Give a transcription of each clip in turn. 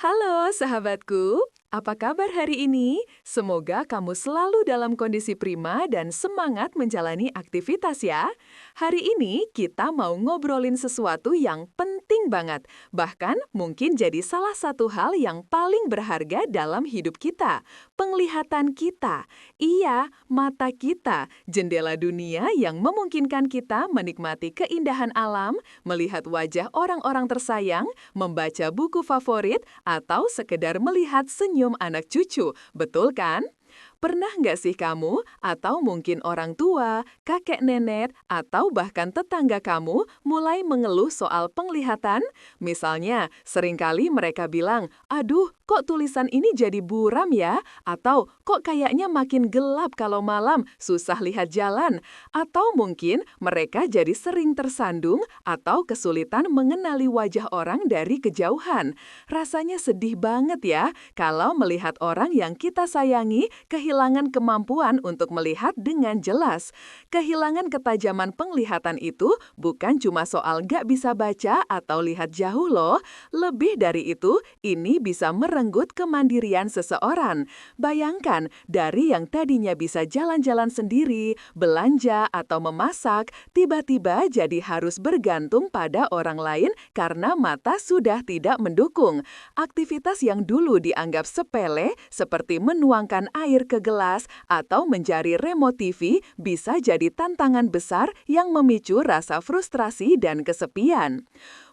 Halo sahabatku, apa kabar hari ini? Semoga kamu selalu dalam kondisi prima dan semangat menjalani aktivitas ya. Hari ini kita mau ngobrolin sesuatu yang penting banget, bahkan mungkin jadi salah satu hal yang paling berharga dalam hidup kita, penglihatan kita. Iya, mata kita, jendela dunia yang memungkinkan kita menikmati keindahan alam, melihat wajah orang-orang tersayang, membaca buku favorit, atau sekedar melihat senyum anak cucu, betul kan? Pernah nggak sih kamu, atau mungkin orang tua, kakek nenek, atau bahkan tetangga kamu mulai mengeluh soal penglihatan? Misalnya, seringkali mereka bilang, aduh, kok tulisan ini jadi buram ya? Atau, kok kayaknya makin gelap kalau malam, susah lihat jalan? Atau mungkin mereka jadi sering tersandung atau kesulitan mengenali wajah orang dari kejauhan. Rasanya sedih banget ya, kalau melihat orang yang kita sayangi kehilangan kemampuan untuk melihat dengan jelas. Kehilangan ketajaman penglihatan itu bukan cuma soal gak bisa baca atau lihat jauh loh. Lebih dari itu, ini bisa merenggut kemandirian seseorang. Bayangkan, dari yang tadinya bisa jalan-jalan sendiri, belanja, atau memasak, tiba-tiba jadi harus bergantung pada orang lain karena mata sudah tidak mendukung. Aktivitas yang dulu dianggap sepele, seperti menuangkan air ke gelas atau mencari remote TV, bisa jadi tantangan besar yang memicu rasa frustrasi dan kesepian.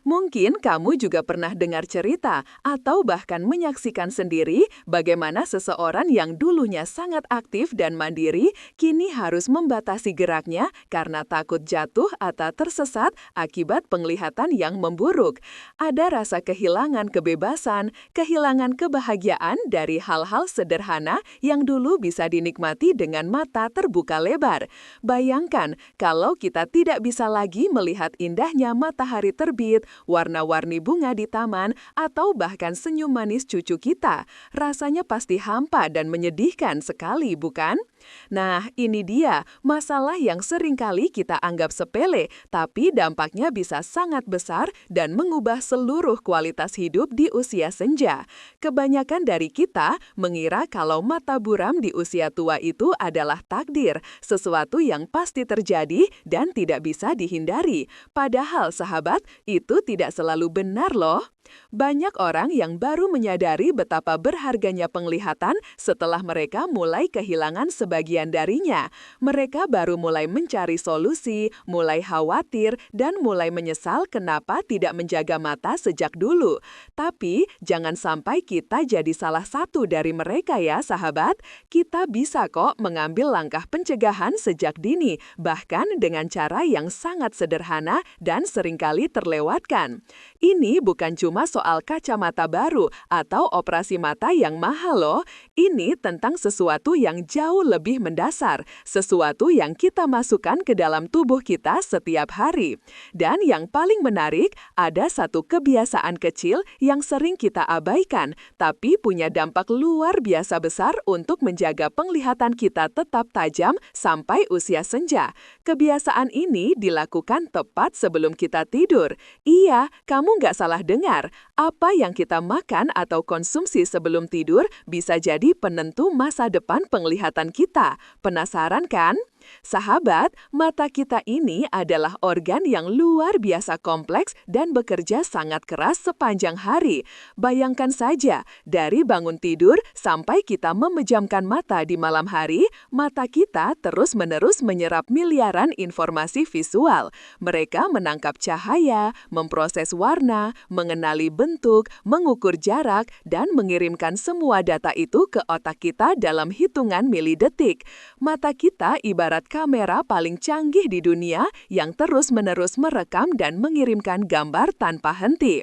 Mungkin kamu juga pernah dengar cerita atau bahkan menyaksikan sendiri bagaimana seseorang yang dulunya sangat aktif dan mandiri kini harus membatasi geraknya karena takut jatuh atau tersesat akibat penglihatan yang memburuk. Ada rasa kehilangan kebebasan, kehilangan kebahagiaan dari hal-hal sederhana yang dulu bisa dinikmati dengan mata terbuka lebar. Bayangkan kalau kita tidak bisa lagi melihat indahnya matahari terbit, warna-warni bunga di taman, atau bahkan senyum manis cucu kita. Rasanya pasti hampa dan menyedihkan sekali, bukan? Nah, ini dia masalah yang seringkali kita anggap sepele, tapi dampaknya bisa sangat besar dan mengubah seluruh kualitas hidup di usia senja. Kebanyakan dari kita mengira kalau mata buram di usia tua itu adalah takdir, sesuatu yang pasti terjadi dan tidak bisa dihindari. Padahal, sahabat, itu tidak selalu benar loh. Banyak orang yang baru menyadari betapa berharganya penglihatan setelah mereka mulai kehilangan sebagian darinya. Mereka baru mulai mencari solusi, mulai khawatir, dan mulai menyesal kenapa tidak menjaga mata sejak dulu. Tapi, jangan sampai kita jadi salah satu dari mereka ya, sahabat. Kita bisa kok mengambil langkah pencegahan sejak dini, bahkan dengan cara yang sangat sederhana dan seringkali terlewatkan. Ini bukan cuma soal kacamata baru atau operasi mata yang mahal loh. Ini tentang sesuatu yang jauh lebih mendasar, sesuatu yang kita masukkan ke dalam tubuh kita setiap hari. Dan yang paling menarik, ada satu kebiasaan kecil yang sering kita abaikan, tapi punya dampak luar biasa besar untuk menjaga penglihatan kita tetap tajam sampai usia senja. Kebiasaan ini dilakukan tepat sebelum kita tidur. Iya, kamu nggak salah dengar. Apa yang kita makan atau konsumsi sebelum tidur bisa jadi penentu masa depan penglihatan kita. Penasaran kan? Sahabat, mata kita ini adalah organ yang luar biasa kompleks dan bekerja sangat keras sepanjang hari. Bayangkan saja, dari bangun tidur sampai kita memejamkan mata di malam hari, mata kita terus-menerus menyerap miliaran informasi visual. Mereka menangkap cahaya, memproses warna, mengenali bentuk, mengukur jarak, dan mengirimkan semua data itu ke otak kita dalam hitungan milidetik. Mata kita ibarat kamera paling canggih di dunia yang terus-menerus merekam dan mengirimkan gambar tanpa henti.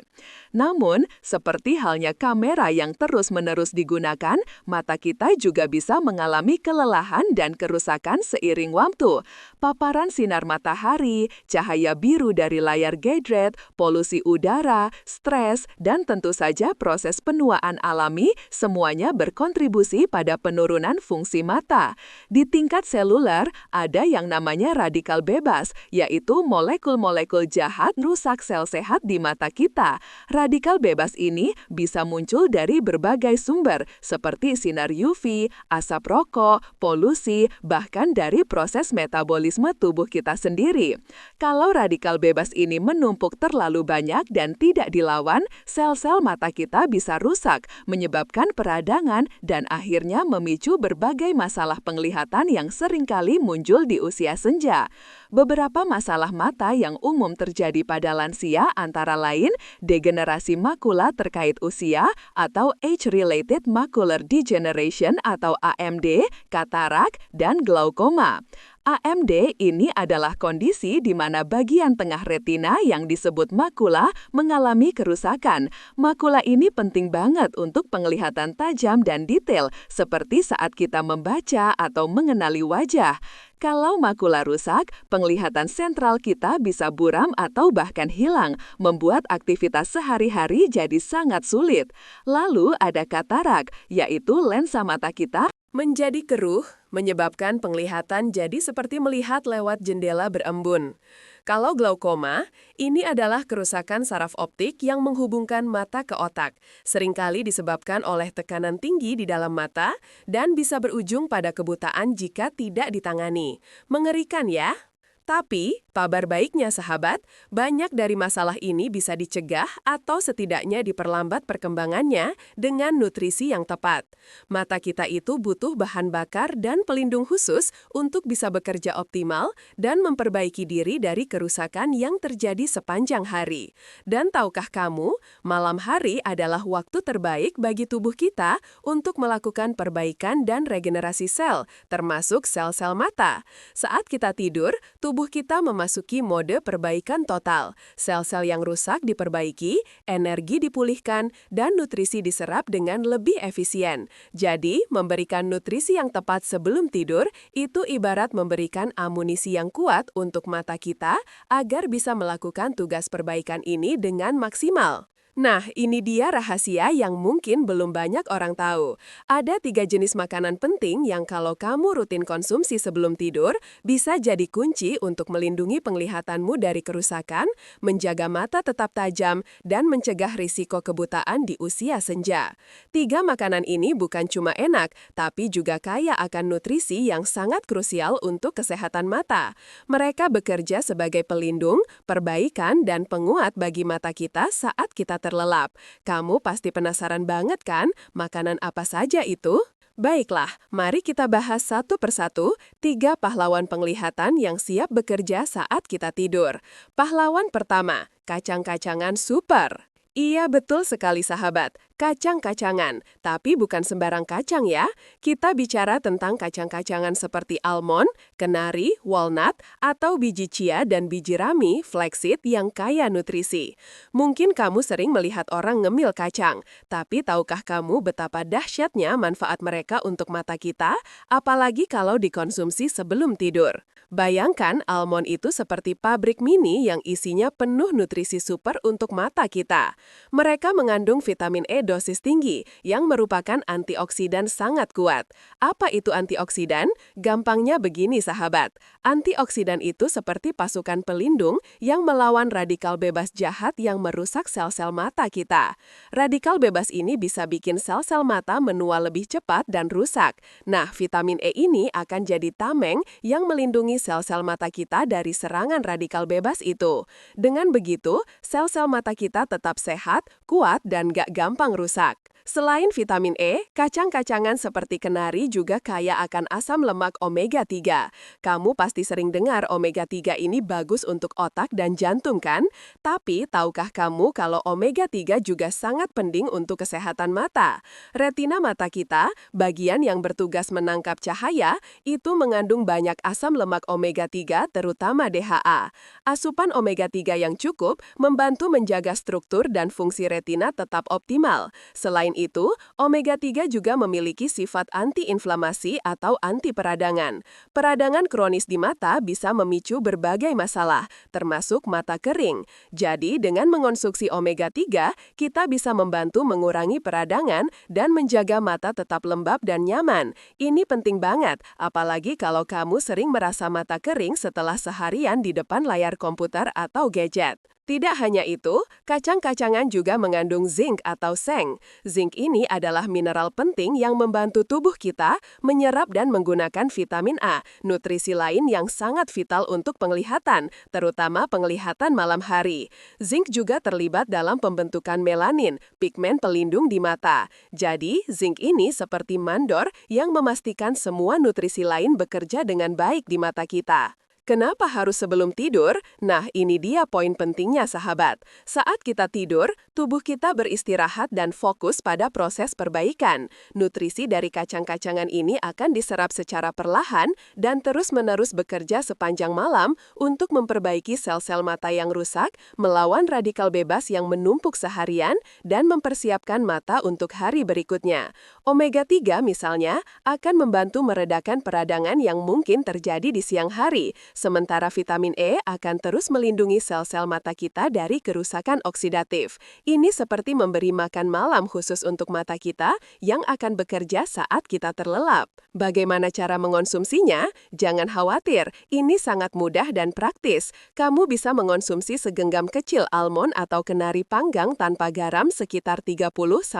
Namun, seperti halnya kamera yang terus-menerus digunakan, mata kita juga bisa mengalami kelelahan dan kerusakan seiring waktu. Paparan sinar matahari, cahaya biru dari layar gadget, polusi udara, stres, dan tentu saja proses penuaan alami, semuanya berkontribusi pada penurunan fungsi mata. Di tingkat seluler, ada yang namanya radikal bebas, yaitu molekul-molekul jahat rusak sel sehat di mata kita. Radikal bebas ini bisa muncul dari berbagai sumber, seperti sinar UV, asap rokok, polusi, bahkan dari proses metabolisme tubuh kita sendiri. Kalau radikal bebas ini menumpuk terlalu banyak dan tidak dilawan, sel-sel mata kita bisa rusak, menyebabkan peradangan, dan akhirnya memicu berbagai masalah penglihatan yang seringkali muncul di usia senja. Beberapa masalah mata yang umum terjadi pada lansia antara lain degenerasi makula terkait usia atau age-related macular degeneration atau AMD, katarak, dan glaukoma. AMD ini adalah kondisi di mana bagian tengah retina yang disebut makula mengalami kerusakan. Makula ini penting banget untuk penglihatan tajam dan detail, seperti saat kita membaca atau mengenali wajah. Kalau makula rusak, penglihatan sentral kita bisa buram atau bahkan hilang, membuat aktivitas sehari-hari jadi sangat sulit. Lalu ada katarak, yaitu lensa mata kita menjadi keruh, menyebabkan penglihatan jadi seperti melihat lewat jendela berembun. Kalau glaukoma, ini adalah kerusakan saraf optik yang menghubungkan mata ke otak, seringkali disebabkan oleh tekanan tinggi di dalam mata dan bisa berujung pada kebutaan jika tidak ditangani. Mengerikan ya? Tapi, kabar baiknya sahabat, banyak dari masalah ini bisa dicegah atau setidaknya diperlambat perkembangannya dengan nutrisi yang tepat. Mata kita itu butuh bahan bakar dan pelindung khusus untuk bisa bekerja optimal dan memperbaiki diri dari kerusakan yang terjadi sepanjang hari. Dan tahukah kamu, malam hari adalah waktu terbaik bagi tubuh kita untuk melakukan perbaikan dan regenerasi sel, termasuk sel-sel mata. Saat kita tidur, tubuh kita memasuki mode perbaikan total. Sel-sel yang rusak diperbaiki, energi dipulihkan, dan nutrisi diserap dengan lebih efisien. Jadi, memberikan nutrisi yang tepat sebelum tidur itu ibarat memberikan amunisi yang kuat untuk mata kita agar bisa melakukan tugas perbaikan ini dengan maksimal. Nah, ini dia rahasia yang mungkin belum banyak orang tahu. Ada 3 jenis makanan penting yang kalau kamu rutin konsumsi sebelum tidur, bisa jadi kunci untuk melindungi penglihatanmu dari kerusakan, menjaga mata tetap tajam, dan mencegah risiko kebutaan di usia senja. 3 makanan ini bukan cuma enak, tapi juga kaya akan nutrisi yang sangat krusial untuk kesehatan mata. Mereka bekerja sebagai pelindung, perbaikan, dan penguat bagi mata kita saat kita terlelap. Kamu pasti penasaran banget kan, makanan apa saja itu? Baiklah, mari kita bahas satu persatu 3 pahlawan penglihatan yang siap bekerja saat kita tidur. Pahlawan pertama, kacang-kacangan super. Iya, betul sekali sahabat, kacang-kacangan. Tapi bukan sembarang kacang ya. Kita bicara tentang kacang-kacangan seperti almond, kenari, walnut, atau biji chia dan biji rami, flaxseed yang kaya nutrisi. Mungkin kamu sering melihat orang ngemil kacang, tapi tahukah kamu betapa dahsyatnya manfaat mereka untuk mata kita, apalagi kalau dikonsumsi sebelum tidur? Bayangkan almond itu seperti pabrik mini yang isinya penuh nutrisi super untuk mata kita. Mereka mengandung vitamin E dosis tinggi yang merupakan antioksidan sangat kuat. Apa itu antioksidan? Gampangnya begini sahabat. Antioksidan itu seperti pasukan pelindung yang melawan radikal bebas jahat yang merusak sel-sel mata kita. Radikal bebas ini bisa bikin sel-sel mata menua lebih cepat dan rusak. Nah, vitamin E ini akan jadi tameng yang melindungi sel-sel mata kita dari serangan radikal bebas itu. Dengan begitu, sel-sel mata kita tetap sehat, kuat, dan gak gampang rusak. Selain vitamin E, kacang-kacangan seperti kenari juga kaya akan asam lemak omega-3. Kamu pasti sering dengar omega-3 ini bagus untuk otak dan jantung kan? Tapi, tahukah kamu kalau omega-3 juga sangat penting untuk kesehatan mata? Retina mata kita, bagian yang bertugas menangkap cahaya, itu mengandung banyak asam lemak omega-3 terutama DHA. Asupan omega-3 yang cukup membantu menjaga struktur dan fungsi retina tetap optimal. Selain Selain itu, omega-3 juga memiliki sifat anti-inflamasi atau anti peradangan. Peradangan kronis di mata bisa memicu berbagai masalah, termasuk mata kering. Jadi, dengan mengonsumsi omega-3, kita bisa membantu mengurangi peradangan dan menjaga mata tetap lembab dan nyaman. Ini penting banget, apalagi kalau kamu sering merasa mata kering setelah seharian di depan layar komputer atau gadget. Tidak hanya itu, kacang-kacangan juga mengandung zinc atau seng. Zinc ini adalah mineral penting yang membantu tubuh kita menyerap dan menggunakan vitamin A, nutrisi lain yang sangat vital untuk penglihatan, terutama penglihatan malam hari. Zinc juga terlibat dalam pembentukan melanin, pigmen pelindung di mata. Jadi, zinc ini seperti mandor yang memastikan semua nutrisi lain bekerja dengan baik di mata kita. Kenapa harus sebelum tidur? Nah, ini dia poin pentingnya, sahabat. Saat kita tidur, tubuh kita beristirahat dan fokus pada proses perbaikan. Nutrisi dari kacang-kacangan ini akan diserap secara perlahan dan terus-menerus bekerja sepanjang malam untuk memperbaiki sel-sel mata yang rusak, melawan radikal bebas yang menumpuk seharian, dan mempersiapkan mata untuk hari berikutnya. Omega-3 misalnya akan membantu meredakan peradangan yang mungkin terjadi di siang hari. Sementara vitamin E akan terus melindungi sel-sel mata kita dari kerusakan oksidatif. Ini seperti memberi makan malam khusus untuk mata kita yang akan bekerja saat kita terlelap. Bagaimana cara mengonsumsinya? Jangan khawatir, ini sangat mudah dan praktis. Kamu bisa mengonsumsi segenggam kecil almond atau kenari panggang tanpa garam sekitar 30-60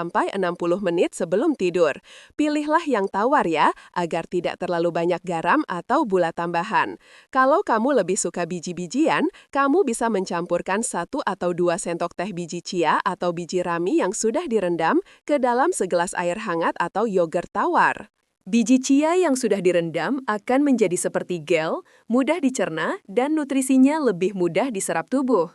menit sebelum tidur. Pilihlah yang tawar ya, agar tidak terlalu banyak garam atau gula tambahan. Kalau kamu lebih suka biji-bijian, kamu bisa mencampurkan 1 atau 2 sendok teh biji chia atau biji rami yang sudah direndam ke dalam segelas air hangat atau yogurt tawar. Biji chia yang sudah direndam akan menjadi seperti gel, mudah dicerna, dan nutrisinya lebih mudah diserap tubuh.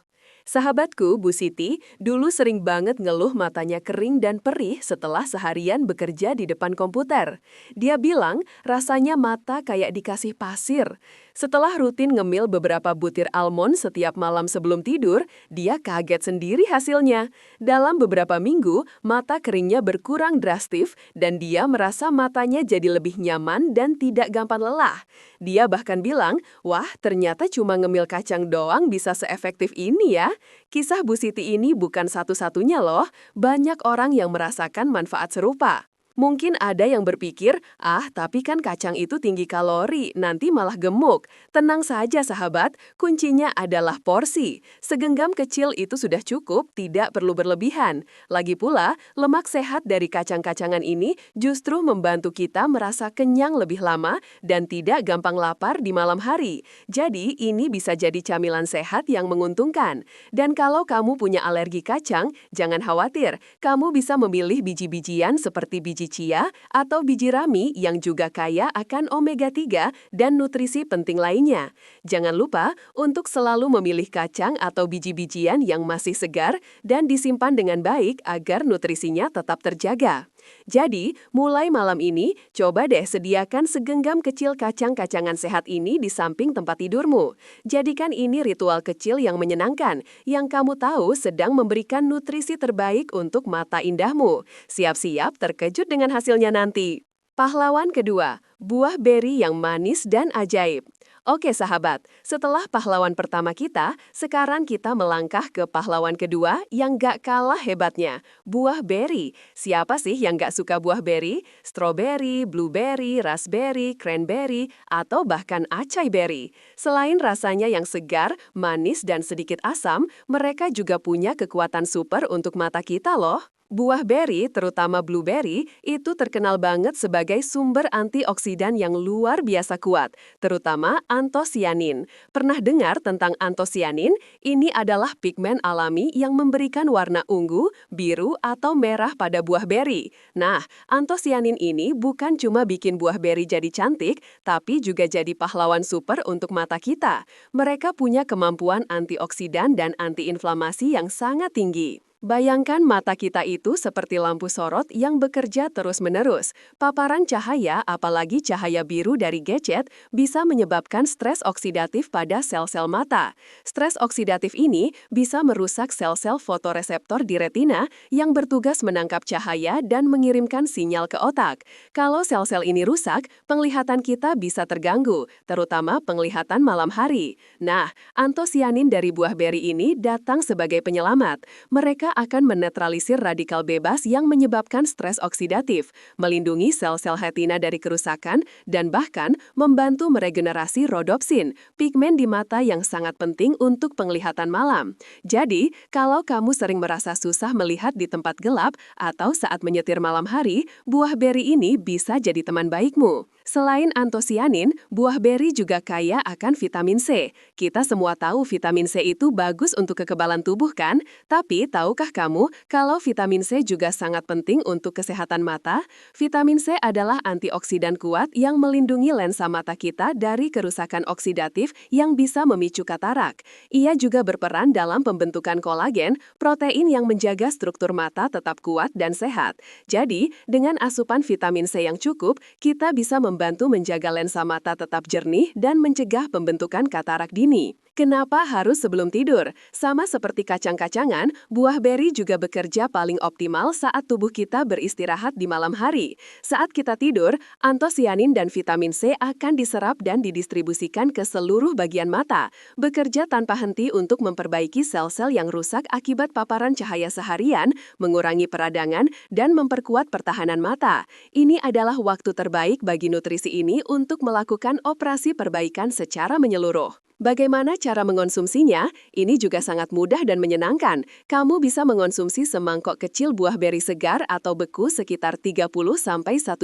Sahabatku, Bu Siti, dulu sering banget ngeluh matanya kering dan perih setelah seharian bekerja di depan komputer. Dia bilang rasanya mata kayak dikasih pasir. Setelah rutin ngemil beberapa butir almond setiap malam sebelum tidur, dia kaget sendiri hasilnya. Dalam beberapa minggu, mata keringnya berkurang drastis dan dia merasa matanya jadi lebih nyaman dan tidak gampang lelah. Dia bahkan bilang, wah ternyata cuma ngemil kacang doang bisa seefektif ini ya. Kisah Bu Siti ini bukan satu-satunya loh, banyak orang yang merasakan manfaat serupa. Mungkin ada yang berpikir, tapi kan kacang itu tinggi kalori, nanti malah gemuk. Tenang saja sahabat, kuncinya adalah porsi. Segenggam kecil itu sudah cukup, tidak perlu berlebihan. Lagi pula, lemak sehat dari kacang-kacangan ini justru membantu kita merasa kenyang lebih lama dan tidak gampang lapar di malam hari. Jadi, ini bisa jadi camilan sehat yang menguntungkan. Dan kalau kamu punya alergi kacang, jangan khawatir, kamu bisa memilih biji-bijian seperti biji chia atau biji rami yang juga kaya akan omega-3 dan nutrisi penting lainnya. Jangan lupa untuk selalu memilih kacang atau biji-bijian yang masih segar dan disimpan dengan baik agar nutrisinya tetap terjaga. Jadi, mulai malam ini, coba deh sediakan segenggam kecil kacang-kacangan sehat ini di samping tempat tidurmu. Jadikan ini ritual kecil yang menyenangkan, yang kamu tahu sedang memberikan nutrisi terbaik untuk mata indahmu. Siap-siap terkejut dengan hasilnya nanti. Pahlawan kedua, buah beri yang manis dan ajaib. Oke sahabat, setelah pahlawan pertama kita, sekarang kita melangkah ke pahlawan kedua yang gak kalah hebatnya, buah beri. Siapa sih yang gak suka buah beri? Strawberry, blueberry, raspberry, cranberry, atau bahkan acai berry. Selain rasanya yang segar, manis, dan sedikit asam, mereka juga punya kekuatan super untuk mata kita loh. Buah beri, terutama blueberry, itu terkenal banget sebagai sumber antioksidan yang luar biasa kuat, terutama antosianin. Pernah dengar tentang antosianin? Ini adalah pigmen alami yang memberikan warna ungu, biru, atau merah pada buah beri. Nah, antosianin ini bukan cuma bikin buah beri jadi cantik, tapi juga jadi pahlawan super untuk mata kita. Mereka punya kemampuan antioksidan dan antiinflamasi yang sangat tinggi. Bayangkan mata kita itu seperti lampu sorot yang bekerja terus-menerus. Paparan cahaya, apalagi cahaya biru dari gadget, bisa menyebabkan stres oksidatif pada sel-sel mata. Stres oksidatif ini bisa merusak sel-sel fotoreseptor di retina yang bertugas menangkap cahaya dan mengirimkan sinyal ke otak. Kalau sel-sel ini rusak, penglihatan kita bisa terganggu, terutama penglihatan malam hari. Nah, antosianin dari buah beri ini datang sebagai penyelamat. Mereka akan menetralisir radikal bebas yang menyebabkan stres oksidatif, melindungi sel-sel retina dari kerusakan, dan bahkan membantu meregenerasi rodopsin, pigmen di mata yang sangat penting untuk penglihatan malam. Jadi, kalau kamu sering merasa susah melihat di tempat gelap atau saat menyetir malam hari, buah beri ini bisa jadi teman baikmu. Selain antosianin, buah beri juga kaya akan vitamin C. Kita semua tahu vitamin C itu bagus untuk kekebalan tubuh kan? Tapi tahukah kamu kalau vitamin C juga sangat penting untuk kesehatan mata? Vitamin C adalah antioksidan kuat yang melindungi lensa mata kita dari kerusakan oksidatif yang bisa memicu katarak. Ia juga berperan dalam pembentukan kolagen, protein yang menjaga struktur mata tetap kuat dan sehat. Jadi, dengan asupan vitamin C yang cukup, kita bisa membantu menjaga lensa mata tetap jernih dan mencegah pembentukan katarak dini. Kenapa harus sebelum tidur? Sama seperti kacang-kacangan, buah beri juga bekerja paling optimal saat tubuh kita beristirahat di malam hari. Saat kita tidur, antosianin dan vitamin C akan diserap dan didistribusikan ke seluruh bagian mata, bekerja tanpa henti untuk memperbaiki sel-sel yang rusak akibat paparan cahaya seharian, mengurangi peradangan, dan memperkuat pertahanan mata. Ini adalah waktu terbaik bagi nutrisi ini untuk melakukan operasi perbaikan secara menyeluruh. Bagaimana cara mengonsumsinya? Ini juga sangat mudah dan menyenangkan. Kamu bisa mengonsumsi semangkok kecil buah beri segar atau beku sekitar 30–1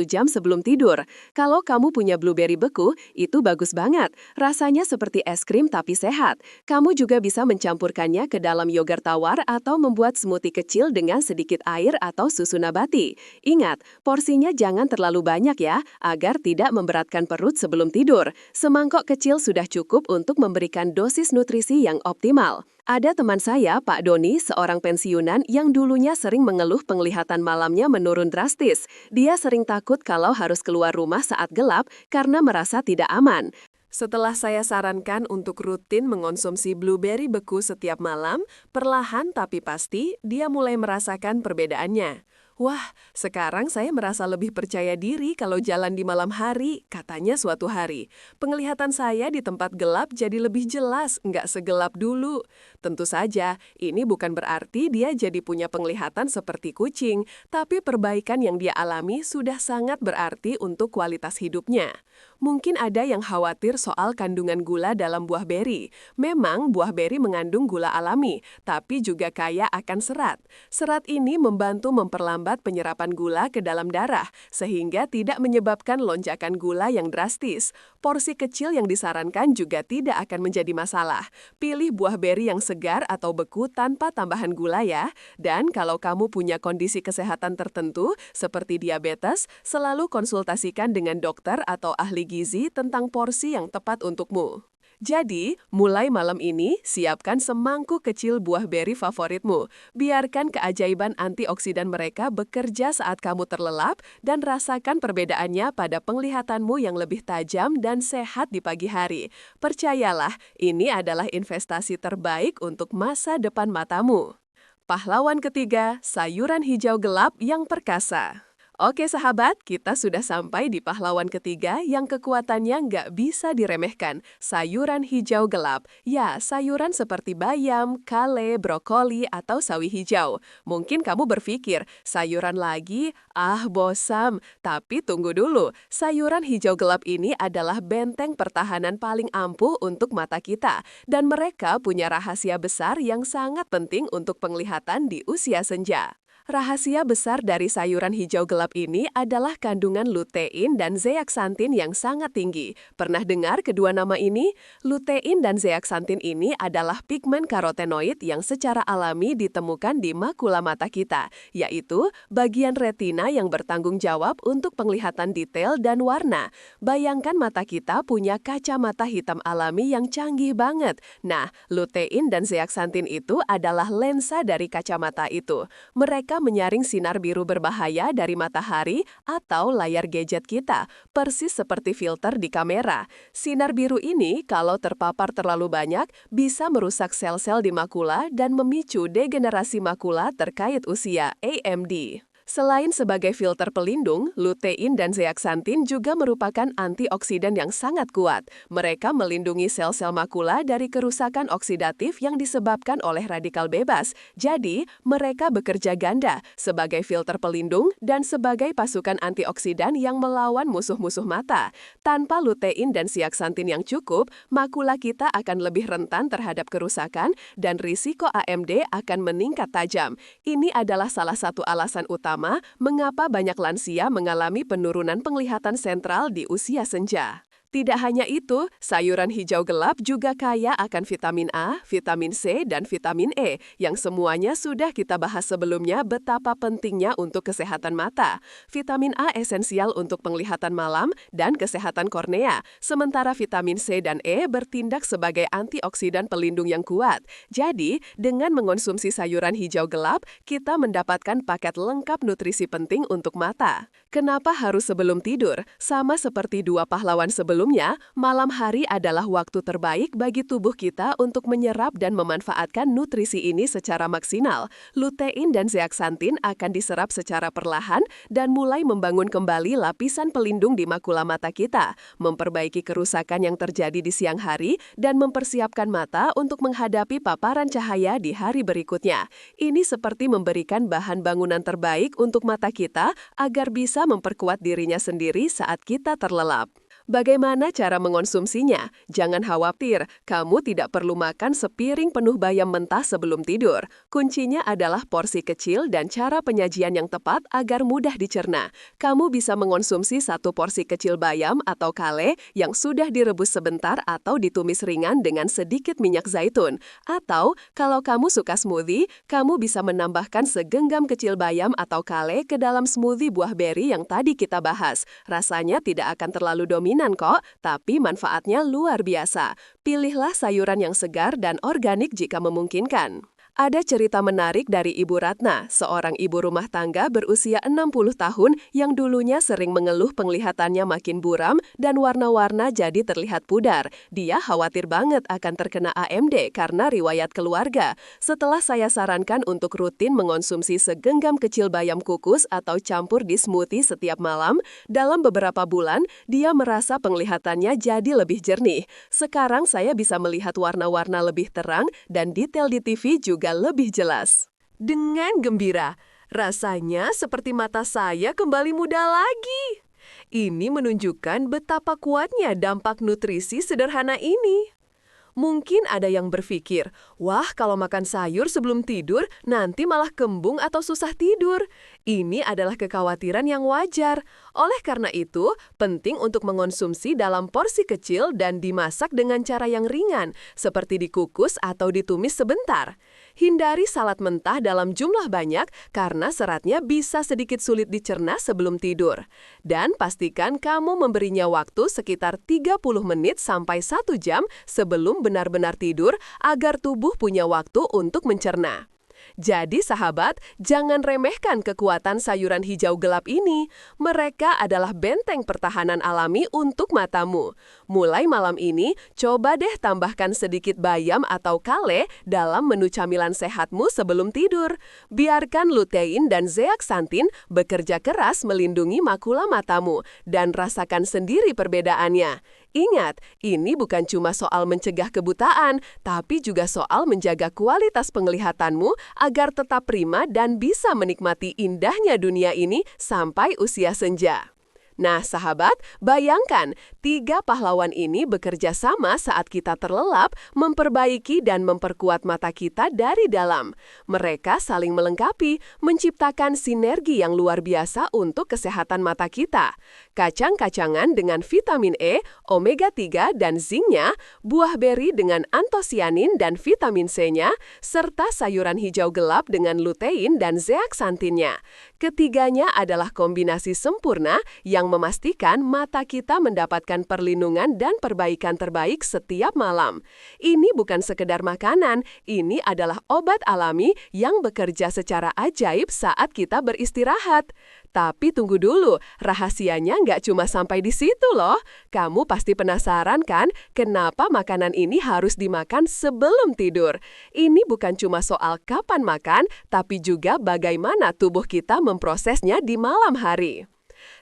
jam sebelum tidur. Kalau kamu punya blueberry beku, itu bagus banget. Rasanya seperti es krim tapi sehat. Kamu juga bisa mencampurkannya ke dalam yogurt tawar atau membuat smoothie kecil dengan sedikit air atau susu nabati. Ingat, porsinya jangan terlalu banyak ya, agar tidak memberatkan perut sebelum tidur. Semangkok kecil sudah cukup untuk memberikan dosis nutrisi yang optimal. Ada teman saya, Pak Doni, seorang pensiunan yang dulunya sering mengeluh penglihatan malamnya menurun drastis. Dia sering takut kalau harus keluar rumah saat gelap karena merasa tidak aman. Setelah saya sarankan untuk rutin mengonsumsi blueberry beku setiap malam, perlahan tapi pasti dia mulai merasakan perbedaannya. Wah, sekarang saya merasa lebih percaya diri kalau jalan di malam hari, katanya suatu hari. Penglihatan saya di tempat gelap jadi lebih jelas, nggak segelap dulu. Tentu saja, ini bukan berarti dia jadi punya penglihatan seperti kucing, tapi perbaikan yang dia alami sudah sangat berarti untuk kualitas hidupnya. Mungkin ada yang khawatir soal kandungan gula dalam buah beri. Memang buah beri mengandung gula alami, tapi juga kaya akan serat. Serat ini membantu memperlambat penyerapan gula ke dalam darah, sehingga tidak menyebabkan lonjakan gula yang drastis. Porsi kecil yang disarankan juga tidak akan menjadi masalah. Pilih buah beri yang segar atau beku tanpa tambahan gula ya. Dan kalau kamu punya kondisi kesehatan tertentu, seperti diabetes, selalu konsultasikan dengan dokter atau ahli gizi tentang porsi yang tepat untukmu. Jadi, mulai malam ini, siapkan semangkuk kecil buah beri favoritmu. Biarkan keajaiban antioksidan mereka bekerja saat kamu terlelap dan rasakan perbedaannya pada penglihatanmu yang lebih tajam dan sehat di pagi hari. Percayalah, ini adalah investasi terbaik untuk masa depan matamu. Pahlawan ketiga, sayuran hijau gelap yang perkasa. Oke sahabat, kita sudah sampai di pahlawan ketiga yang kekuatannya nggak bisa diremehkan, sayuran hijau gelap. Ya, sayuran seperti bayam, kale, brokoli, atau sawi hijau. Mungkin kamu berpikir, sayuran lagi? Ah, bosan. Tapi tunggu dulu, sayuran hijau gelap ini adalah benteng pertahanan paling ampuh untuk mata kita. Dan mereka punya rahasia besar yang sangat penting untuk penglihatan di usia senja. Rahasia besar dari sayuran hijau gelap ini adalah kandungan lutein dan zeaksantin yang sangat tinggi. Pernah dengar kedua nama ini? Lutein dan zeaksantin ini adalah pigmen karotenoid yang secara alami ditemukan di makula mata kita, yaitu bagian retina yang bertanggung jawab untuk penglihatan detail dan warna. Bayangkan mata kita punya kacamata hitam alami yang canggih banget. Nah, lutein dan zeaksantin itu adalah lensa dari kacamata itu. Mereka menyaring sinar biru berbahaya dari matahari atau layar gadget kita, persis seperti filter di kamera. Sinar biru ini kalau terpapar terlalu banyak bisa merusak sel-sel di makula dan memicu degenerasi makula terkait usia (AMD). Selain sebagai filter pelindung, lutein dan zeaksantin juga merupakan antioksidan yang sangat kuat. Mereka melindungi sel-sel makula dari kerusakan oksidatif yang disebabkan oleh radikal bebas. Jadi, mereka bekerja ganda sebagai filter pelindung dan sebagai pasukan antioksidan yang melawan musuh-musuh mata. Tanpa lutein dan zeaksantin yang cukup, makula kita akan lebih rentan terhadap kerusakan dan risiko AMD akan meningkat tajam. Ini adalah salah satu alasan utama mengapa banyak lansia mengalami penurunan penglihatan sentral di usia senja. Tidak hanya itu, sayuran hijau gelap juga kaya akan vitamin A, vitamin C, dan vitamin E, yang semuanya sudah kita bahas sebelumnya betapa pentingnya untuk kesehatan mata. Vitamin A esensial untuk penglihatan malam dan kesehatan kornea, sementara vitamin C dan E bertindak sebagai antioksidan pelindung yang kuat. Jadi, dengan mengonsumsi sayuran hijau gelap, kita mendapatkan paket lengkap nutrisi penting untuk mata. Kenapa harus sebelum tidur? Sama seperti dua pahlawan sebelumnya, malam hari adalah waktu terbaik bagi tubuh kita untuk menyerap dan memanfaatkan nutrisi ini secara maksimal. Lutein dan zeaksantin akan diserap secara perlahan dan mulai membangun kembali lapisan pelindung di makula mata kita, memperbaiki kerusakan yang terjadi di siang hari, dan mempersiapkan mata untuk menghadapi paparan cahaya di hari berikutnya. Ini seperti memberikan bahan bangunan terbaik untuk mata kita agar bisa memperkuat dirinya sendiri saat kita terlelap. Bagaimana cara mengonsumsinya? Jangan khawatir, kamu tidak perlu makan sepiring penuh bayam mentah sebelum tidur. Kuncinya adalah porsi kecil dan cara penyajian yang tepat agar mudah dicerna. Kamu bisa mengonsumsi satu porsi kecil bayam atau kale yang sudah direbus sebentar atau ditumis ringan dengan sedikit minyak zaitun. Atau, kalau kamu suka smoothie, kamu bisa menambahkan segenggam kecil bayam atau kale ke dalam smoothie buah beri yang tadi kita bahas. Rasanya tidak akan terlalu dominan kok, tapi manfaatnya luar biasa. Pilihlah sayuran yang segar dan organik jika memungkinkan. Ada cerita menarik dari Ibu Ratna, seorang ibu rumah tangga berusia 60 tahun yang dulunya sering mengeluh penglihatannya makin buram dan warna-warna jadi terlihat pudar. Dia khawatir banget akan terkena AMD karena riwayat keluarga. Setelah saya sarankan untuk rutin mengonsumsi segenggam kecil bayam kukus atau campur di smoothie setiap malam, dalam beberapa bulan dia merasa penglihatannya jadi lebih jernih. Sekarang saya bisa melihat warna-warna lebih terang dan detail di TV juga lebih jelas. Dengan gembira, rasanya seperti mata saya kembali muda lagi. Ini menunjukkan betapa kuatnya dampak nutrisi sederhana ini. Mungkin ada yang berpikir, wah kalau makan sayur sebelum tidur nanti malah kembung atau susah tidur. Ini adalah kekhawatiran yang wajar. Oleh karena itu, penting untuk mengonsumsi dalam porsi kecil dan dimasak dengan cara yang ringan, seperti dikukus atau ditumis sebentar. Hindari salad mentah dalam jumlah banyak karena seratnya bisa sedikit sulit dicerna sebelum tidur. Dan pastikan kamu memberinya waktu sekitar 30 menit sampai 1 jam sebelum benar-benar tidur agar tubuh punya waktu untuk mencerna. Jadi sahabat, jangan remehkan kekuatan sayuran hijau gelap ini. Mereka adalah benteng pertahanan alami untuk matamu. Mulai malam ini, coba deh tambahkan sedikit bayam atau kale dalam menu camilan sehatmu sebelum tidur. Biarkan lutein dan zeaksantin bekerja keras melindungi makula matamu dan rasakan sendiri perbedaannya. Ingat, ini bukan cuma soal mencegah kebutaan, tapi juga soal menjaga kualitas penglihatanmu agar tetap prima dan bisa menikmati indahnya dunia ini sampai usia senja. Nah, sahabat, bayangkan 3 pahlawan ini bekerja sama saat kita terlelap, memperbaiki dan memperkuat mata kita dari dalam. Mereka saling melengkapi, menciptakan sinergi yang luar biasa untuk kesehatan mata kita. Kacang-kacangan dengan vitamin E, omega 3 dan zinc-nya, buah beri dengan antosianin dan vitamin C-nya, serta sayuran hijau gelap dengan lutein dan zeaksantinnya. Ketiganya adalah kombinasi sempurna yang memastikan mata kita mendapatkan perlindungan dan perbaikan terbaik setiap malam. Ini bukan sekedar makanan, ini adalah obat alami yang bekerja secara ajaib saat kita beristirahat. Tapi tunggu dulu, rahasianya nggak cuma sampai di situ loh. Kamu pasti penasaran kan, kenapa makanan ini harus dimakan sebelum tidur? Ini bukan cuma soal kapan makan, tapi juga bagaimana tubuh kita memprosesnya di malam hari.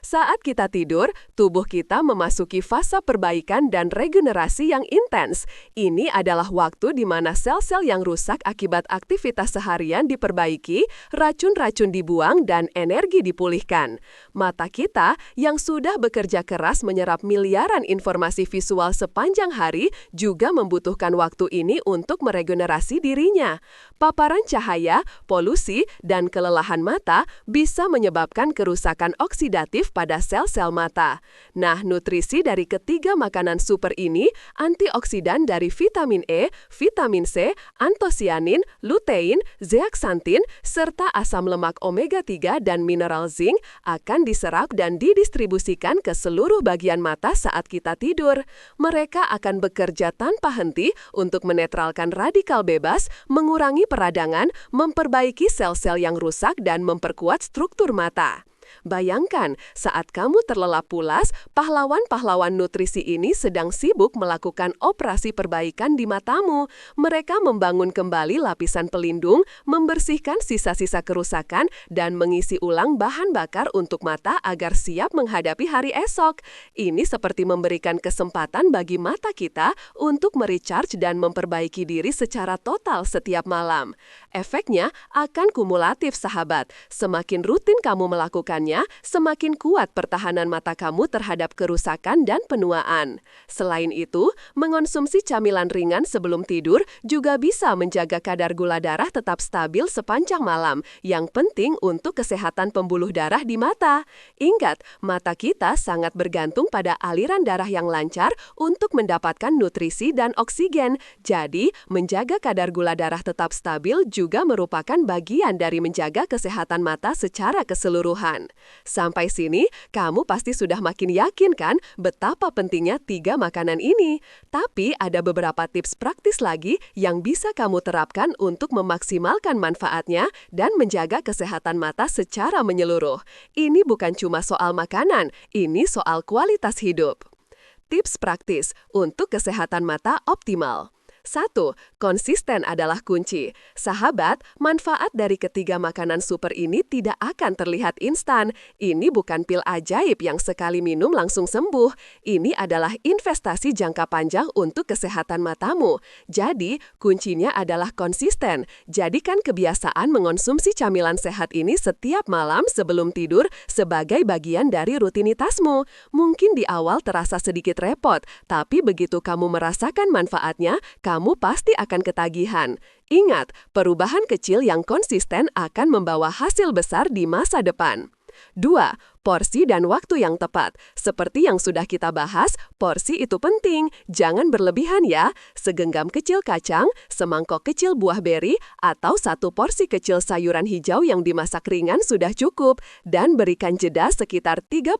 Saat kita tidur, tubuh kita memasuki fase perbaikan dan regenerasi yang intens. Ini adalah waktu di mana sel-sel yang rusak akibat aktivitas seharian diperbaiki, racun-racun dibuang, dan energi dipulihkan. Mata kita yang sudah bekerja keras menyerap miliaran informasi visual sepanjang hari juga membutuhkan waktu ini untuk meregenerasi dirinya. Paparan cahaya, polusi, dan kelelahan mata bisa menyebabkan kerusakan oksidatif pada sel-sel mata. Nah, nutrisi dari ketiga makanan super ini, antioksidan dari vitamin E, vitamin C, antosianin, lutein, zeaksantin, serta asam lemak omega 3 dan mineral zinc akan diserap dan didistribusikan ke seluruh bagian mata saat kita tidur. Mereka akan bekerja tanpa henti untuk menetralkan radikal bebas, mengurangi peradangan, memperbaiki sel-sel yang rusak, dan memperkuat struktur mata. Bayangkan, saat kamu terlelap pulas, pahlawan-pahlawan nutrisi ini sedang sibuk melakukan operasi perbaikan di matamu. Mereka membangun kembali lapisan pelindung, membersihkan sisa-sisa kerusakan, dan mengisi ulang bahan bakar untuk mata agar siap menghadapi hari esok. Ini seperti memberikan kesempatan bagi mata kita untuk merecharge dan memperbaiki diri secara total setiap malam. Efeknya akan kumulatif, sahabat. Semakin rutin kamu melakukannya, semakin kuat pertahanan mata kamu terhadap kerusakan dan penuaan. Selain itu, mengonsumsi camilan ringan sebelum tidur juga bisa menjaga kadar gula darah tetap stabil sepanjang malam, yang penting untuk kesehatan pembuluh darah di mata. Ingat, mata kita sangat bergantung pada aliran darah yang lancar untuk mendapatkan nutrisi dan oksigen. Jadi, menjaga kadar gula darah tetap stabil juga merupakan bagian dari menjaga kesehatan mata secara keseluruhan. Sampai sini, kamu pasti sudah makin yakin kan betapa pentingnya 3 makanan ini. Tapi ada beberapa tips praktis lagi yang bisa kamu terapkan untuk memaksimalkan manfaatnya dan menjaga kesehatan mata secara menyeluruh. Ini bukan cuma soal makanan, ini soal kualitas hidup. Tips praktis untuk kesehatan mata optimal. 1. Konsisten adalah kunci. Sahabat, manfaat dari ketiga makanan super ini tidak akan terlihat instan. Ini bukan pil ajaib yang sekali minum langsung sembuh. Ini adalah investasi jangka panjang untuk kesehatan matamu. Jadi, kuncinya adalah konsisten. Jadikan kebiasaan mengonsumsi camilan sehat ini setiap malam sebelum tidur sebagai bagian dari rutinitasmu. Mungkin di awal terasa sedikit repot, tapi begitu kamu merasakan manfaatnya, kamu pasti akan ketagihan. Ingat, perubahan kecil yang konsisten akan membawa hasil besar di masa depan. 2. Porsi dan waktu yang tepat. Seperti yang sudah kita bahas, porsi itu penting. Jangan berlebihan ya. Segenggam kecil kacang, semangkok kecil buah beri, atau 1 porsi kecil sayuran hijau yang dimasak ringan sudah cukup. Dan berikan jeda sekitar 30-1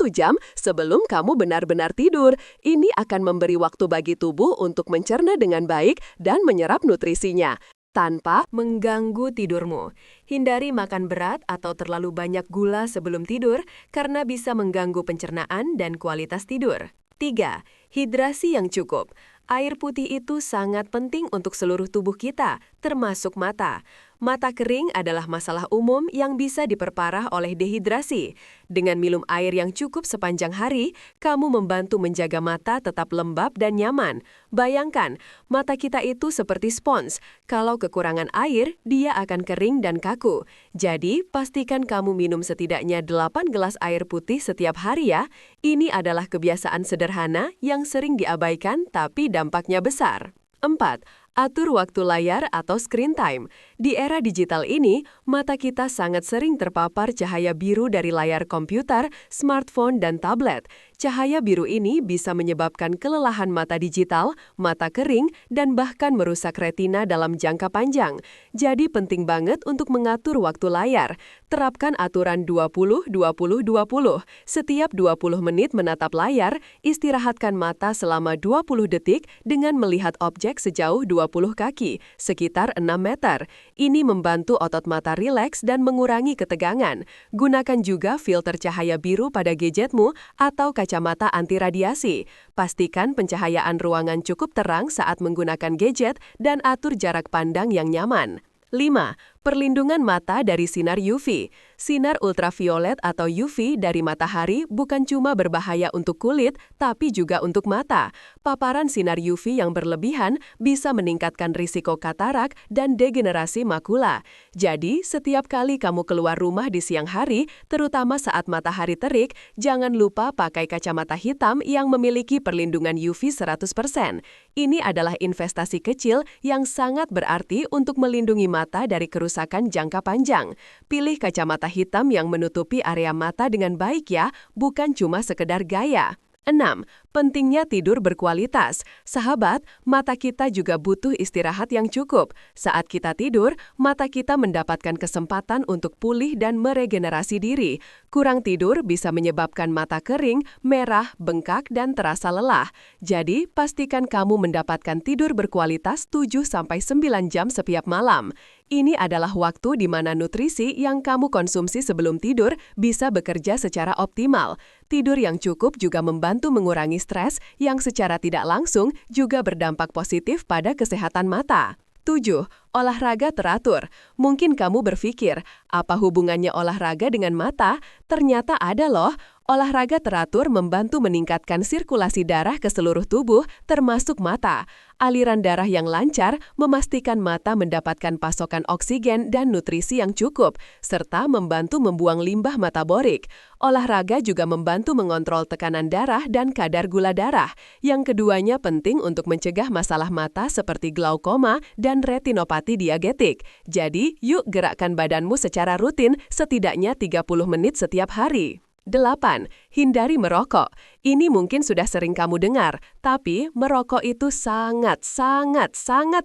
jam sebelum kamu benar-benar tidur. Ini akan memberi waktu bagi tubuh untuk mencerna dengan baik dan menyerap nutrisinya tanpa mengganggu tidurmu. Hindari makan berat atau terlalu banyak gula sebelum tidur karena bisa mengganggu pencernaan dan kualitas tidur. 3. Hidrasi yang cukup. Air putih itu sangat penting untuk seluruh tubuh kita, termasuk mata. Mata kering adalah masalah umum yang bisa diperparah oleh dehidrasi. Dengan minum air yang cukup sepanjang hari, kamu membantu menjaga mata tetap lembab dan nyaman. Bayangkan, mata kita itu seperti spons. Kalau kekurangan air, dia akan kering dan kaku. Jadi, pastikan kamu minum setidaknya 8 gelas air putih setiap hari ya. Ini adalah kebiasaan sederhana yang sering diabaikan tapi dampaknya besar. 4. Atur waktu layar atau screen time. Di era digital ini, mata kita sangat sering terpapar cahaya biru dari layar komputer, smartphone, dan tablet. Cahaya biru ini bisa menyebabkan kelelahan mata digital, mata kering, dan bahkan merusak retina dalam jangka panjang. Jadi penting banget untuk mengatur waktu layar. Terapkan aturan 20-20-20. Setiap 20 menit menatap layar, istirahatkan mata selama 20 detik dengan melihat objek sejauh 20 kaki, sekitar 6 meter. Ini membantu otot mata rileks dan mengurangi ketegangan. Gunakan juga filter cahaya biru pada gadgetmu atau kacamata anti radiasi. Pastikan pencahayaan ruangan cukup terang saat menggunakan gadget dan atur jarak pandang yang nyaman. 5. Perlindungan mata dari sinar UV. Sinar ultraviolet atau UV dari matahari bukan cuma berbahaya untuk kulit, tapi juga untuk mata. Paparan sinar UV yang berlebihan bisa meningkatkan risiko katarak dan degenerasi makula. Jadi, setiap kali kamu keluar rumah di siang hari, terutama saat matahari terik, jangan lupa pakai kacamata hitam yang memiliki perlindungan UV 100%. Ini adalah investasi kecil yang sangat berarti untuk melindungi mata dari kerusakan jangka panjang. Pilih kacamata hitam yang menutupi area mata dengan baik ya, bukan cuma sekedar gaya. 6. Pentingnya tidur berkualitas. Sahabat, mata kita juga butuh istirahat yang cukup. Saat kita tidur, mata kita mendapatkan kesempatan untuk pulih dan meregenerasi diri. Kurang tidur bisa menyebabkan mata kering, merah, bengkak, dan terasa lelah. Jadi, pastikan kamu mendapatkan tidur berkualitas 7-9 jam setiap malam. Ini adalah waktu di mana nutrisi yang kamu konsumsi sebelum tidur bisa bekerja secara optimal. Tidur yang cukup juga membantu mengurangi stres yang secara tidak langsung juga berdampak positif pada kesehatan mata. 7. Olahraga teratur. Mungkin kamu berpikir, apa hubungannya olahraga dengan mata? Ternyata ada loh. Olahraga teratur membantu meningkatkan sirkulasi darah ke seluruh tubuh, termasuk mata. Aliran darah yang lancar memastikan mata mendapatkan pasokan oksigen dan nutrisi yang cukup, serta membantu membuang limbah metabolik. Olahraga juga membantu mengontrol tekanan darah dan kadar gula darah. Yang keduanya penting untuk mencegah masalah mata seperti glaukoma dan retinopati diabetik. Jadi, yuk gerakkan badanmu secara rutin setidaknya 30 menit setiap hari. 8. Hindari merokok. Ini mungkin sudah sering kamu dengar, tapi merokok itu sangat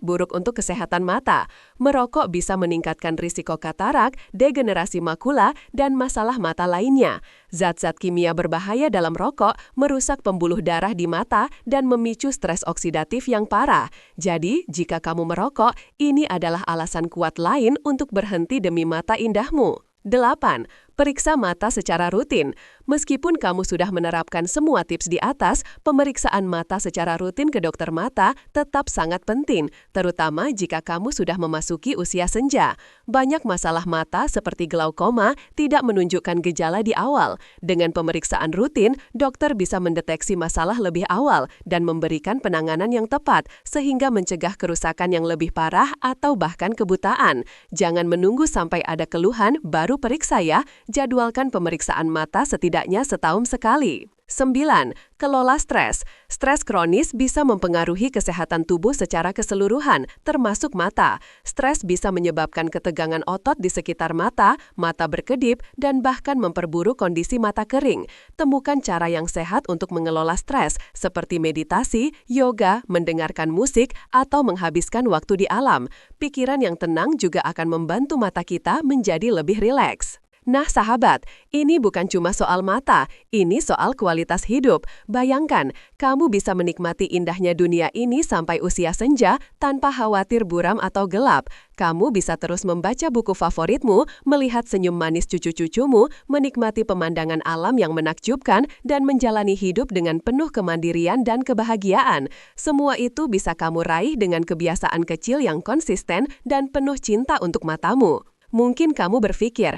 buruk untuk kesehatan mata. Merokok bisa meningkatkan risiko katarak, degenerasi makula, dan masalah mata lainnya. Zat-zat kimia berbahaya dalam rokok merusak pembuluh darah di mata dan memicu stres oksidatif yang parah. Jadi, jika kamu merokok, ini adalah alasan kuat lain untuk berhenti demi mata indahmu. 8. Periksa mata secara rutin. Meskipun kamu sudah menerapkan semua tips di atas, pemeriksaan mata secara rutin ke dokter mata tetap sangat penting, terutama jika kamu sudah memasuki usia senja. Banyak masalah mata seperti glaukoma tidak menunjukkan gejala di awal. Dengan pemeriksaan rutin, dokter bisa mendeteksi masalah lebih awal dan memberikan penanganan yang tepat, sehingga mencegah kerusakan yang lebih parah atau bahkan kebutaan. Jangan menunggu sampai ada keluhan baru periksa ya. Jadwalkan pemeriksaan mata setidaknya setahun sekali. 9. Kelola stres. Stres kronis bisa mempengaruhi kesehatan tubuh secara keseluruhan, termasuk mata. Stres bisa menyebabkan ketegangan otot di sekitar mata, mata berkedip, dan bahkan memperburuk kondisi mata kering. Temukan cara yang sehat untuk mengelola stres, seperti meditasi, yoga, mendengarkan musik, atau menghabiskan waktu di alam. Pikiran yang tenang juga akan membantu mata kita menjadi lebih rileks. Nah, sahabat, ini bukan cuma soal mata, ini soal kualitas hidup. Bayangkan, kamu bisa menikmati indahnya dunia ini sampai usia senja tanpa khawatir buram atau gelap. Kamu bisa terus membaca buku favoritmu, melihat senyum manis cucu-cucumu, menikmati pemandangan alam yang menakjubkan, dan menjalani hidup dengan penuh kemandirian dan kebahagiaan. Semua itu bisa kamu raih dengan kebiasaan kecil yang konsisten dan penuh cinta untuk matamu. Mungkin kamu berpikir,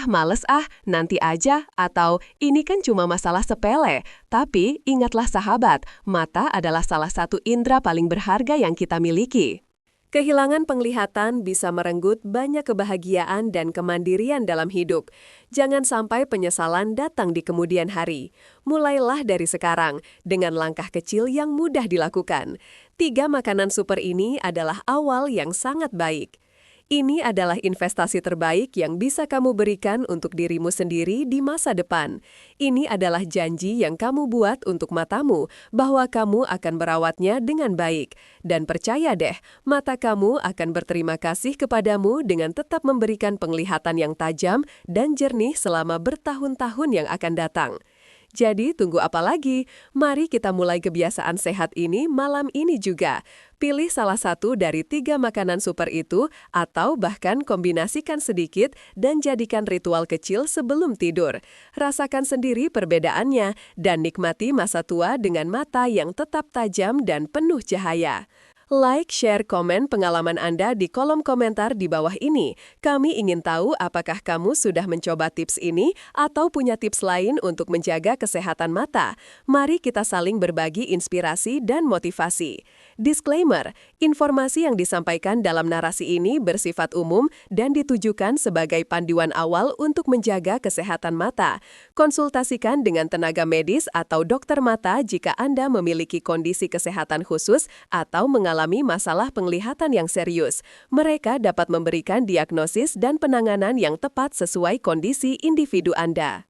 males nanti aja, atau ini kan cuma masalah sepele. Tapi ingatlah sahabat, mata adalah salah satu indera paling berharga yang kita miliki. Kehilangan penglihatan bisa merenggut banyak kebahagiaan dan kemandirian dalam hidup. Jangan sampai penyesalan datang di kemudian hari. Mulailah dari sekarang, dengan langkah kecil yang mudah dilakukan. 3 makanan super ini adalah awal yang sangat baik. Ini adalah investasi terbaik yang bisa kamu berikan untuk dirimu sendiri di masa depan. Ini adalah janji yang kamu buat untuk matamu, bahwa kamu akan merawatnya dengan baik. Dan percaya deh, mata kamu akan berterima kasih kepadamu dengan tetap memberikan penglihatan yang tajam dan jernih selama bertahun-tahun yang akan datang. Jadi, tunggu apa lagi? Mari kita mulai kebiasaan sehat ini malam ini juga. Pilih salah satu dari 3 makanan super itu, atau bahkan kombinasikan sedikit dan jadikan ritual kecil sebelum tidur. Rasakan sendiri perbedaannya dan nikmati masa tua dengan mata yang tetap tajam dan penuh cahaya. Like, share, komen pengalaman Anda di kolom komentar di bawah ini. Kami ingin tahu apakah kamu sudah mencoba tips ini atau punya tips lain untuk menjaga kesehatan mata. Mari kita saling berbagi inspirasi dan motivasi. Disclaimer, informasi yang disampaikan dalam narasi ini bersifat umum dan ditujukan sebagai panduan awal untuk menjaga kesehatan mata. Konsultasikan dengan tenaga medis atau dokter mata jika Anda memiliki kondisi kesehatan khusus atau mengalami masalah penglihatan yang serius. Mereka dapat memberikan diagnosis dan penanganan yang tepat sesuai kondisi individu Anda.